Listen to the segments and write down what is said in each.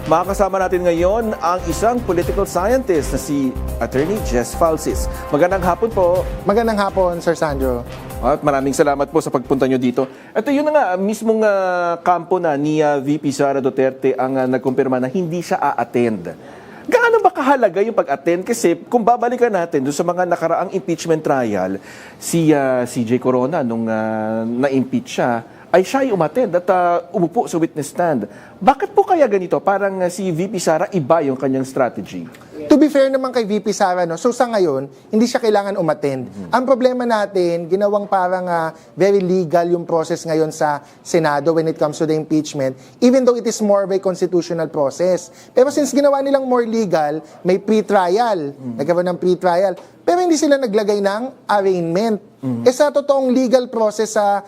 Makakasama natin ngayon ang isang political scientist na si Attorney Jess Falsis. Magandang hapon po. Magandang hapon, Sir Sandro. At maraming salamat po sa pagpunta nyo dito. Ito yun na nga, mismong kampo na ni VP Sara Duterte ang nagkumpirma na hindi siya a-attend. Gaano ba kahalaga yung pag-attend? Kasi kung babalikan natin doon sa mga nakaraang impeachment trial, si CJ Corona nung na-impeach siya, ay siya ay umattend at umupo sa witness stand. Bakit po kaya ganito? Parang si VP Sara iba yung kanyang strategy. To be fair naman kay VP Sara, no? So sa ngayon, hindi siya kailangan umattend. Ang problema natin, ginawang parang very legal yung process ngayon sa Senado when it comes to the impeachment, even though it is more of a constitutional process. Pero since ginawa nilang more legal, may pre-trial. Nagkaroon ng pre-trial. Pero hindi sila naglagay ng arraignment. Sa totoong legal process sa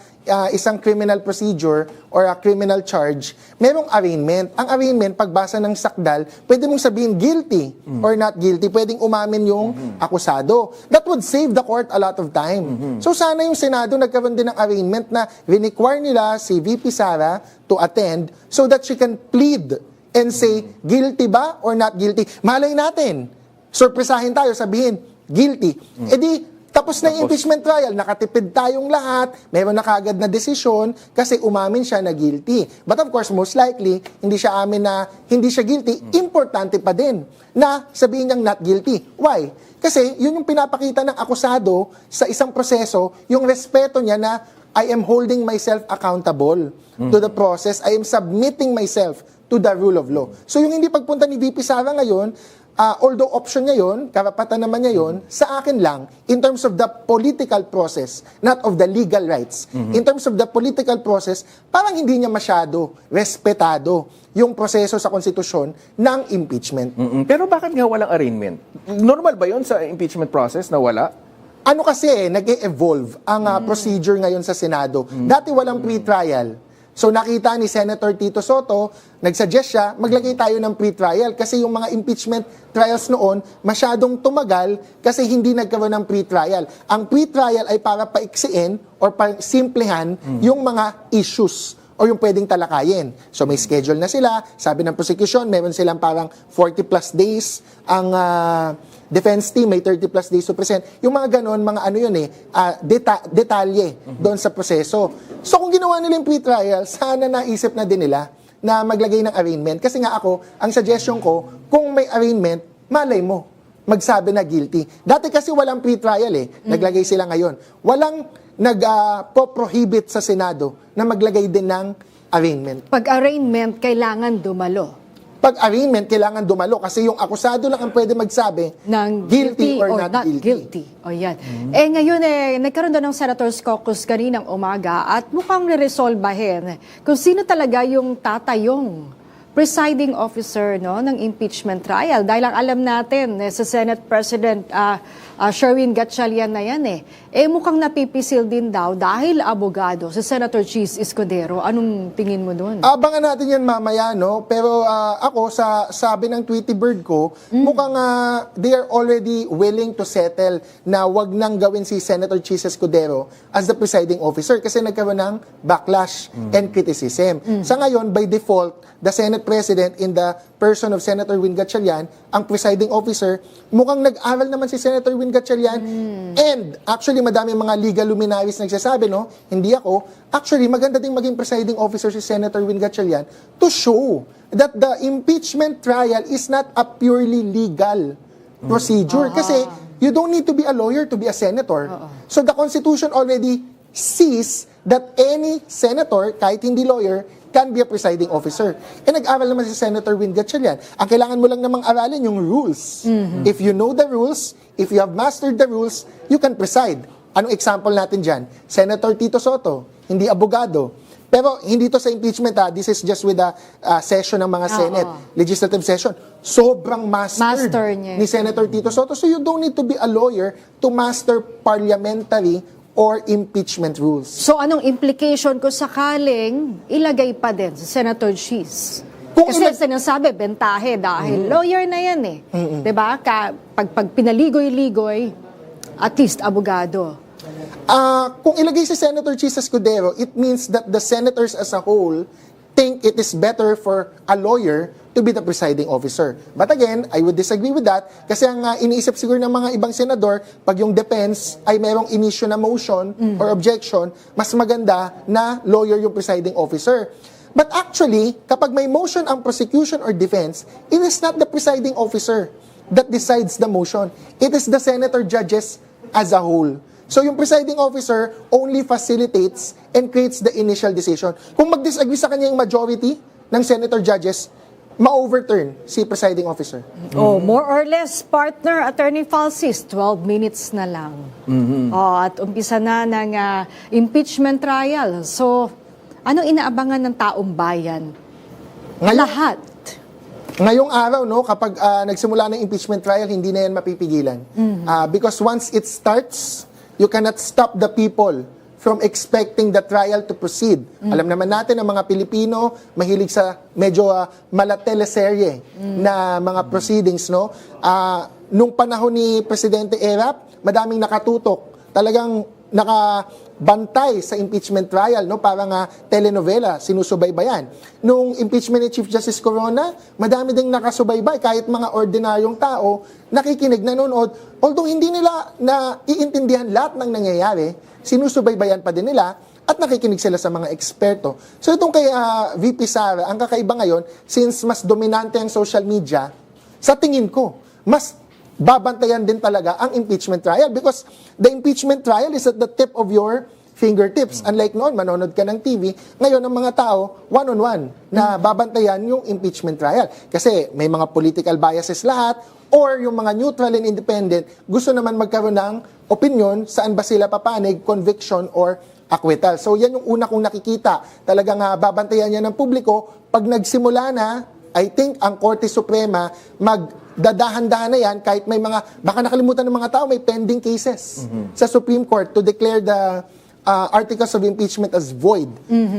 isang criminal procedure or a criminal charge, merong arraignment. Ang arraignment, pagbasa ng sakdal, pwede mong sabihin guilty or not guilty. Pwedeng umamin yung akusado. That would save the court a lot of time. So sana yung Senado nagkaroon din ng arraignment na require nila si VP Sara to attend so that she can plead and say, guilty ba or not guilty? Malay natin. Surpresahin tayo, sabihin, guilty. E di, tapos na yung impeachment trial, nakatipid tayong lahat, meron na kagad na desisyon kasi umamin siya na guilty. But of course, most likely, hindi siya amin na hindi siya guilty, importante pa din na sabihin niyang not guilty. Why? Kasi yun yung pinapakita ng akusado sa isang proseso, yung respeto niya na I am holding myself accountable to the process, I am submitting myself to the rule of law. So yung hindi pagpunta ni VP Sara ngayon, although option niya yun, karapatan naman niya yun, sa akin lang, in terms of the political process, not of the legal rights. In terms of the political process, parang hindi niya masyado respetado yung proseso sa konstitusyon ng impeachment. Pero bakit nga walang arraignment? Normal ba yun sa impeachment process na wala? Ano kasi, nag-e-evolve ang procedure ngayon sa Senado. Dati walang pre-trial. So nakita ni Senator Tito Soto, nagsuggest siya, maglagay tayo ng pre-trial kasi yung mga impeachment trials noon masyadong tumagal kasi hindi nagkaroon ng pre-trial. Ang pre-trial ay para paiksiin or para simplehan yung mga issues o yung pwedeng talakayin. So may schedule na sila, sabi ng prosecution, meron silang parang 40 plus days, ang defense team may 30 plus days to present. Yung mga ganon, mga ano yun detalye doon sa proseso. So kung ginawa nila yung pre-trial, sana naisip na din nila na maglagay ng arraignment. Kasi nga ako, ang suggestion ko, kung may arraignment, malay mo, magsabi na guilty. Dati kasi walang pre-trial naglagay sila ngayon. Walang nag-prohibit sa Senado na maglagay din ng arraignment. Pag-arraignment, kailangan dumalo. Pag-arraignment, kailangan dumalo kasi yung akusado lang ang pwede magsabi ng guilty or not guilty. O yan. Ngayon, nagkaroon doon ng Senators Caucus kaninang umaga at mukhang niresolbahin kung sino talaga yung tatayong presiding officer ng impeachment trial. Dahil ang alam natin, sa Senate President Sherwin Gatchalian na yan mukhang napipisil din daw dahil abogado si Senator Chis Escudero. Anong tingin mo doon? Abangan natin yan mamaya, no? Pero ako, sa sabi ng Tweety Bird ko, mukhang they are already willing to settle na wag nang gawin si Senator Chis Escudero as the presiding officer kasi nagkaroon ng backlash and criticism. Sa ngayon, by default, the Senate President in the person of Senator Win Gatchalian, ang presiding officer, mukhang nag-aral naman si Senator Win Gatchalian. And actually, madami mga legal luminaries nagsasabi, no? Hindi ako. Actually, maganda ding maging presiding officer si Senator Win Gatchalian to show that the impeachment trial is not a purely legal procedure. Kasi you don't need to be a lawyer to be a senator. So the Constitution already sees that any senator, kahit hindi lawyer, can be a presiding officer. Nag-aral naman si Senator Win Gatchalian. Ang kailangan mo lang namang aralin yung rules. If you know the rules, if you have mastered the rules, you can preside. Anong example natin dyan? Senator Tito Soto, hindi abogado. Pero hindi to sa impeachment this is just with the session ng mga Senate, legislative session. Sobrang master ni Senator Tito Soto. So you don't need to be a lawyer to master parliamentary or impeachment rules. So anong implication kung sakaling ilagay pa din sa Senator Chis? Kasi sinasabi, bentahe dahil lawyer na yan Diba? Pag pinaligoy-ligoy, at least abogado. Kung ilagay si Senator Chis Escudero, it means that the senators as a whole think it is better for a lawyer to be the presiding officer. But again, I would disagree with that kasi ang iniisip siguro ng mga ibang senador, pag yung defense ay merong inisyu na motion or objection, mas maganda na lawyer yung presiding officer. But actually, kapag may motion ang prosecution or defense, it is not the presiding officer that decides the motion. It is the senator judges as a whole. So yung presiding officer only facilitates and creates the initial decision. Kung mag-disagree sa kanya yung majority ng senator judges, ma-overturn si presiding officer. Oh, more or less, partner, Attorney Falsis, 12 minutes na lang. Oh, at umpisa na ng impeachment trial. So, anong inaabangan ng taong bayan? Lahat. Ngayong araw, no, kapag nagsimula ng impeachment trial, hindi na yan mapipigilan. Because once it starts, you cannot stop the people from expecting the trial to proceed. Alam naman natin ang mga Pilipino, mahilig sa medyo malateleserye na mga proceedings, no? Nung panahon ni Presidente Erap, madaming nakatutok. Talagang nakabantay sa impeachment trial, no? Parang telenovela, sinusubaybayan. Nung impeachment ni Chief Justice Corona, madami ding nakasubaybay, kahit mga ordinaryong tao, nakikinig, nanonood. Although hindi nila naiintindihan lahat ng nangyayari, sinusubaybayan pa din nila at nakikinig sila sa mga eksperto. So itong kay VP Sara, ang kakaiba ngayon, since mas dominante ang social media, sa tingin ko, mas babantayan din talaga ang impeachment trial because the impeachment trial is at the tip of your fingertips. Unlike noon, manonood ka ng TV, ngayon ang mga tao, one-on-one, na babantayan yung impeachment trial. Kasi may mga political biases lahat, or yung mga neutral and independent, gusto naman magkaroon ng opinion saan ba sila papanig, conviction or acquittal. So yan yung una kong nakikita. Talagang babantayan yan ng publiko. Pag nagsimula na, I think ang Korte Suprema magdadahan-dahan na yan kahit may mga, baka nakalimutan ng mga tao, may pending cases sa Supreme Court to declare the articles of impeachment as void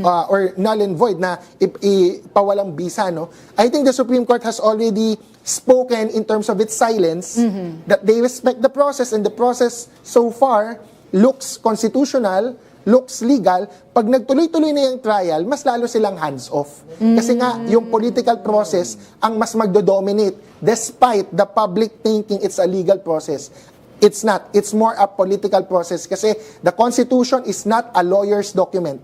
or null and void na ipawalang bisa. No? I think the Supreme Court has already spoken in terms of its silence that they respect the process and the process so far looks constitutional, looks legal. Pag nagtuloy-tuloy na yung trial, mas lalo silang hands-off. Kasi nga, yung political process ang mas magdodominate despite the public thinking it's a legal process. It's not. It's more a political process kasi the Constitution is not a lawyer's document.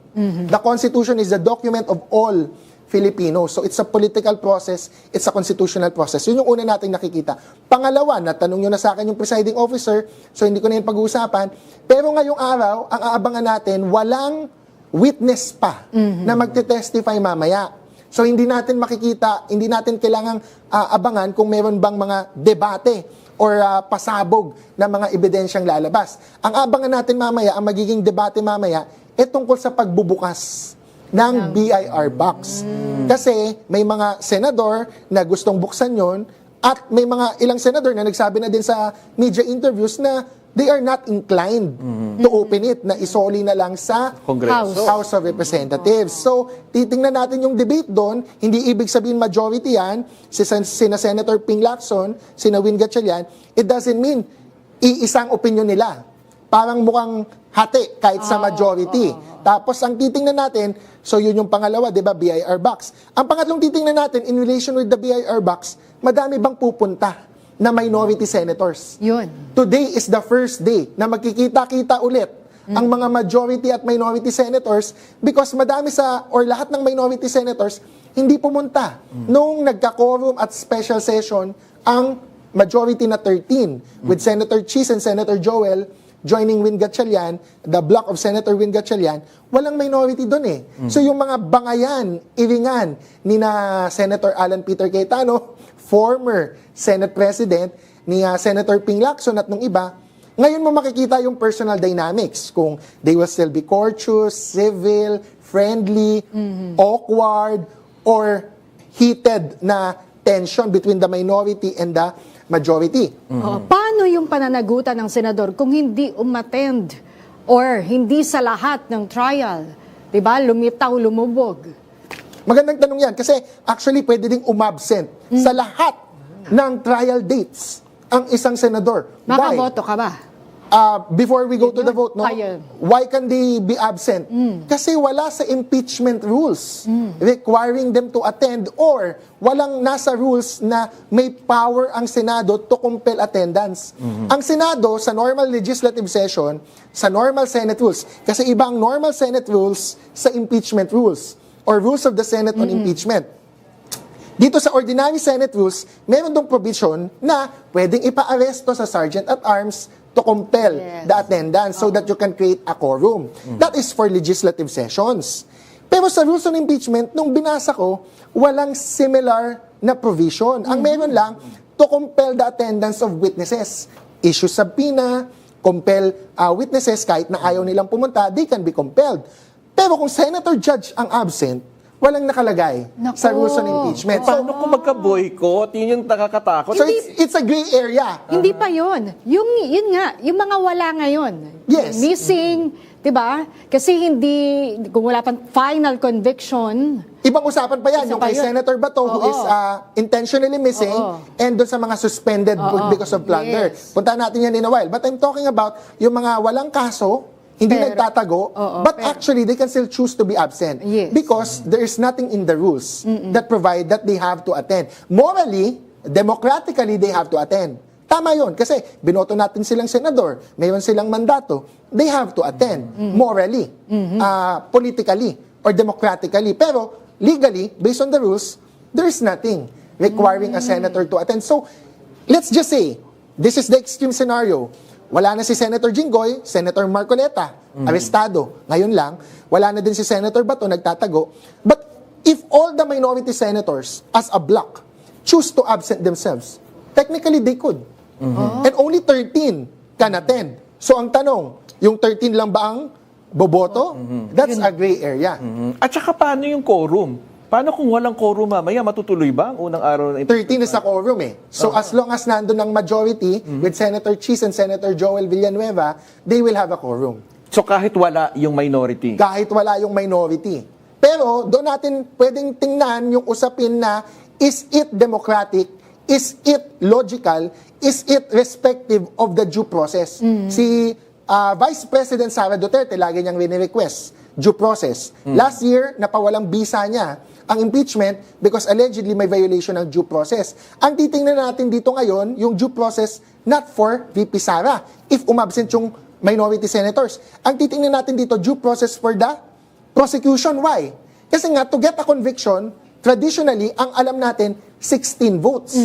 The Constitution is the document of all Filipinos. So it's a political process, it's a constitutional process. Yun yung una nating nakikita. Pangalawa, natanong nyo na sa akin yung presiding officer, so hindi ko na yung pag-uusapan. Pero ngayong araw, ang aabangan natin, walang witness pa na magte-testify mamaya. So hindi natin makikita, hindi natin kailangang abangan kung meron bang mga debate or pasabog na mga ebidensyang lalabas. Ang abangan natin mamaya, ang magiging debate mamaya, tungkol sa pagbubukas ng BIR box. Kasi may mga senador na gustong buksan yon at may mga ilang senador na nagsabi na din sa media interviews na they are not inclined to open it, na isoli na lang sa Kongreso. House of Representatives. So, titingnan natin yung debate doon. Hindi ibig sabihin majority yan, sina Senator Ping Lacson, sina Win Gatchalian. It doesn't mean iisang opinion nila. Parang mukhang hati kahit sa majority. Tapos, ang titingnan natin, so yun yung pangalawa, di ba, BIR box. Ang pangatlong titingnan natin, in relation with the BIR box, madami bang pupunta na minority senators? Yun. Today is the first day na magkikita-kita ulit ang mga majority at minority senators because madami or lahat ng minority senators hindi pumunta nung nagka-quorum at special session ang majority na 13 with Senator Cheese and Senator Joel joining Win Gatchalian, the block of Senator Win Gatchalian, walang minority doon eh. So yung mga bangayan, iringan ni na Senator Alan Peter Cayetano, former Senate President, ni Senator Ping Lacson at nung iba, ngayon mo makikita yung personal dynamics kung they will still be courteous, civil, friendly, awkward, or heated na tension between the minority and the majority. Paano yung pananagutan ng senador kung hindi umattend or hindi sa lahat ng trial? Diba? Lumitaw, lumubog. Magandang tanong yan kasi actually pwede ding umabsent sa lahat ng trial dates ang isang senador. Why? Makaboto ka ba? before we go to the vote, no? Ayun. Why can they be absent? Kasi wala sa impeachment rules requiring them to attend, or walang nasa rules na may power ang Senado to compel attendance. Ang Senado, sa normal legislative session, sa normal Senate rules, kasi iba ang normal Senate rules sa impeachment rules, or rules of the Senate on impeachment. Dito sa ordinary Senate rules, meron dong provision na pwedeng ipa-aresto sa Sergeant at Arms to compel the attendance so that you can create a quorum. That is for legislative sessions. Pero sa rules on impeachment, nung binasa ko, walang similar na provision. Ang meron lang, to compel the attendance of witnesses. Issue subpoena, compel witnesses, kahit na ayaw nilang pumunta, they can be compelled. Pero kung senator judge ang absent, walang nakalagay Nako. sa rules on impeachment. So, Paano kung magka-boycott? Yun yung nakakatakot. so it's a gray area. Hindi pa yun. Yun nga, yung mga wala ngayon. Yes. Missing, di ba? Kasi hindi, kung wala pang final conviction, Ibang usapan pa yan, Isa yung pa kay yun. Senator Bato who Oo. is intentionally missing and doon sa mga suspended because of plunder. Yes. Puntahan natin yan in a while. But I'm talking about yung mga walang kaso, hindi Pero- nagtatago, but actually they can still choose to be absent Yes. because there is nothing in the rules that provide that they have to attend. Morally, democratically, they have to attend. Tama yun, kasi binoto natin silang senador, mayroon silang mandato, they have to attend morally, politically, or democratically. Pero legally, based on the rules, there is nothing requiring a senator to attend. So, let's just say, this is the extreme scenario. Wala na si Senator Jinggoy, Senator Marcoleta, arestado. Ngayon lang, wala na din si Senator Bato, nagtatago. But if all the minority senators, as a block, choose to absent themselves, technically they could. And only 13 can attend. So ang tanong, yung 13 lang ba ang boboto? That's a gray area. At saka paano yung quorum? Paano kung walang quorum mamaya? Matutuloy ba ang unang araw na 13 is a quorum eh. So as long as nandun ang majority with Senator Cheese and Senator Joel Villanueva, they will have a quorum. So kahit wala yung minority? Kahit wala yung minority. Pero doon natin pwedeng tingnan yung usapin na, is it democratic? Is it logical? Is it respective of the due process? Si Vice President Sara Duterte, lagi niyang rinirequest due process. Last year, napawalang bisa niya ang impeachment because allegedly may violation ng due process. Ang titingnan natin dito ngayon, yung due process not for VP Sara. If umabsent yung minority senators. Ang titingnan natin dito, due process for the prosecution. Why? Kasi nga, to get a conviction, traditionally, ang alam natin, 16 votes.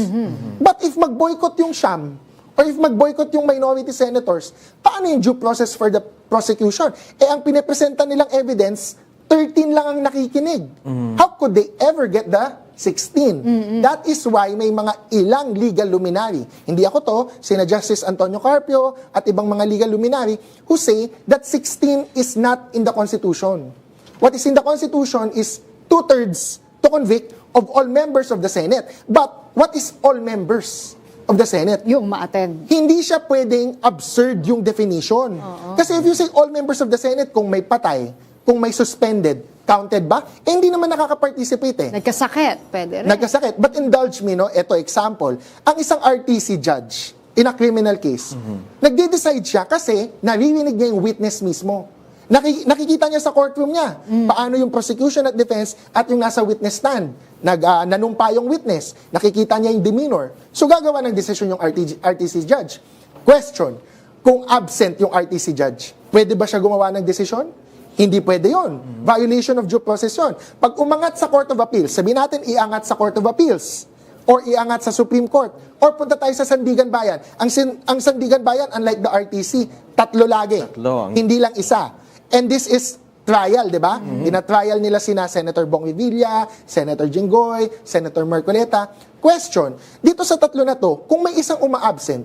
But if mag-boycott yung Sham, or if mag-boycott yung minority senators, paano yung due process for the prosecution? Eh, ang pinipresenta nilang evidence, 13 lang ang nakikinig. How could they ever get the 16? That is why may mga ilang legal luminary. Hindi ako to, sina Justice Antonio Carpio at ibang mga legal luminary who say that 16 is not in the Constitution. What is in the Constitution is 2/3 to convict of all members of the Senate. But what is all members of the Senate? yung ma-attend. Hindi siya pwedeng absurd yung definition. Kasi if you say all members of the Senate, kung may patay, kung may suspended, counted ba? Eh, hindi naman nakaka-participate eh. Nagkasakit, pwede rin. Nagkasakit. But indulge me, no? Ito, example. Ang isang RTC judge in a criminal case, nagde-decide siya kasi naririnig niya yung witness mismo. Nakikita niya sa courtroom niya paano yung prosecution at defense at yung nasa witness stand. Nanumpa yung witness. Nakikita niya yung demeanor. So gagawa ng decision yung RTC judge. Question, kung absent yung RTC judge, pwede ba siya gumawa ng decision? Hindi pwede yon. Violation of due process yun. Pag umangat sa Court of Appeals, sabihin natin iangat sa Court of Appeals, or iangat sa Supreme Court, or punta tayo sa Sandigan Bayan. Ang Sandigan Bayan, unlike the RTC, tatlo lagi. Tatlo. Hindi lang isa. And this is trial, di ba? Tina-trial nila sina Senator Bong Revilla, Senator Jinggoy, Senator Marcoleta. Question, dito sa tatlo na to, kung may isang uma-absent,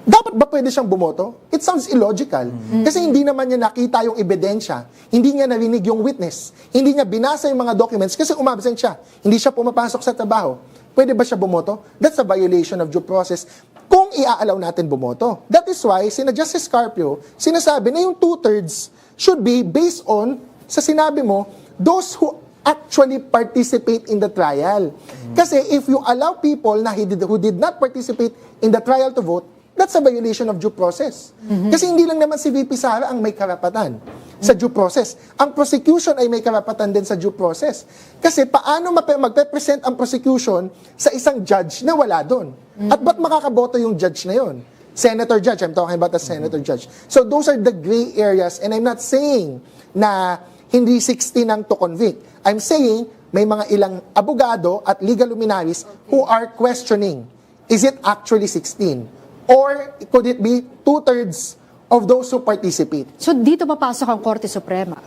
dapat ba pwede siyang bumoto? It sounds illogical. Kasi hindi naman niya nakita yung ebidensya. Hindi niya narinig yung witness. Hindi niya binasa yung mga documents kasi umabsent siya. Hindi siya pumapasok sa trabaho. Pwede ba siya bumoto? That's a violation of due process kung iaalaw natin bumoto. That is why, sina Justice Carpio, sinasabi na yung 2/3 should be based on, sa sinabi mo, those who actually participate in the trial. Kasi if you allow people na who did not participate in the trial to vote, that's that's a violation of due process. Kasi hindi lang naman si VP Sara ang may karapatan sa due process. Ang prosecution ay may karapatan din sa due process. Kasi paano magpe-present ang prosecution sa isang judge na wala doon? At ba't makakaboto yung judge na yon? Senator judge, I'm talking about a senator judge. So those are the gray areas, and I'm not saying na hindi 16 ang to convict. I'm saying may mga ilang abogado at legal luminaries who are questioning, is it actually 16? Or could it be 2/3 of those who participate? So dito papasok ang Korte Suprema.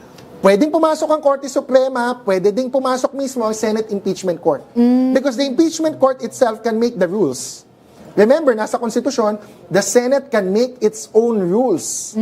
Pwedeng pumasok ang Korte Suprema, pwede ding pumasok mismo ang Senate Impeachment Court. Because the Impeachment Court itself can make the rules. Remember, nasa konstitusyon, the Senate can make its own rules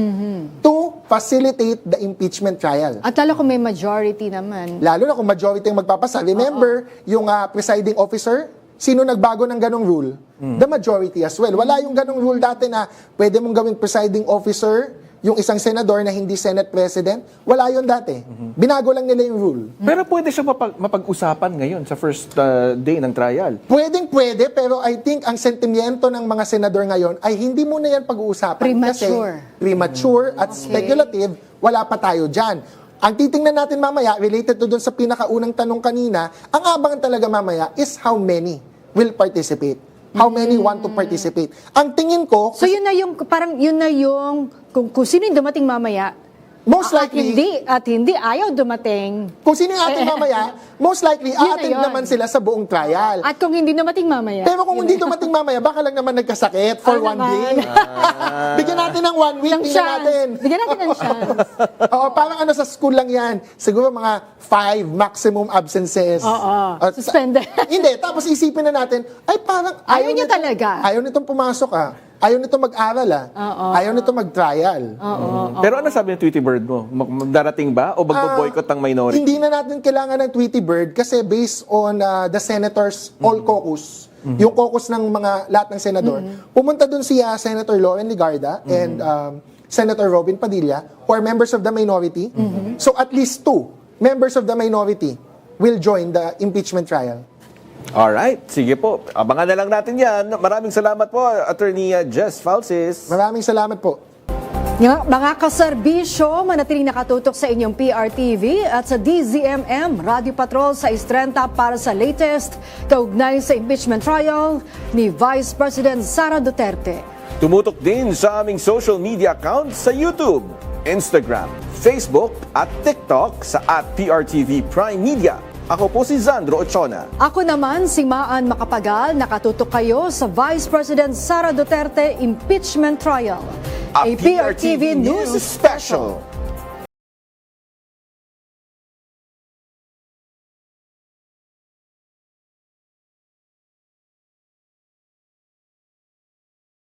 to facilitate the impeachment trial. At lalo kung may majority naman. Lalo na kung majority ang magpapasa. Remember, yung presiding officer, sino nagbago ng ganong rule? The majority as well. Wala yung ganong rule dati na pwede mong gawing presiding officer yung isang senador na hindi Senate President. Wala yun dati. Binago lang nila yung rule. Pero pwede siya mapag-usapan ngayon sa first day ng trial. Pwede, pero I think ang sentimiento ng mga senador ngayon ay hindi muna yan pag-uusapan. Premature. Kasi premature at speculative, wala pa tayo dyan. Ang titingnan natin mamaya, related to dun sa pinakaunang tanong kanina, ang abangan talaga mamaya is how many will participate. How many want to participate. Ang tingin ko... So yun na yung, parang yun na yung, kung sino yung dumating mamaya, most likely... At hindi ayaw dumating. Kung sino yung ating mamaya, most likely, Yun na a-attend yun. naman sila sa buong trial. At kung hindi dumating mamaya. Pero kung hindi dumating mamaya, baka lang naman nagkasakit for one day. Bigyan natin ng 1 week, ng tingnan chance. natin. Bigyan natin ng chance. Oo, parang ano sa school lang yan. Siguro mga 5 maximum absences. Oo. At- Suspended. Hindi, tapos isipin na natin, ay parang Ayaw niya talaga. Ayaw nitong pumasok Ayaw nitong mag-aral Ayaw nitong mag-trial. Pero ano sabi ng Tweety Bird mo? Darating ba o magbo-boycott ang minority? Hindi na natin kailangan ng Tweety Bird kasi based on the senators all caucus, yung caucus ng mga lahat ng senador, pumunta dun si Senator Lauren Legarda and Senator Robin Padilla who are members of the minority. So at least 2 members of the minority will join the impeachment trial. Alright, sige po. Abangan na lang natin yan. Maraming salamat po, Attorney Jess Falsis. Maraming salamat po. Mga kaserbisyo, manatiling nakatutok sa inyong PRTV at sa DZMM Radio Patrol sa Istrenta para sa latest kaugnay sa impeachment trial ni Vice President Sara Duterte. Tumutok din sa aming social media accounts sa YouTube, Instagram, Facebook at TikTok sa @PRTV Prime Media. Ako po si Zandro Ochona. Ako naman si Maan Macapagal, nakatutok kayo sa Vice President Sara Duterte impeachment trial. A PRTV News Special.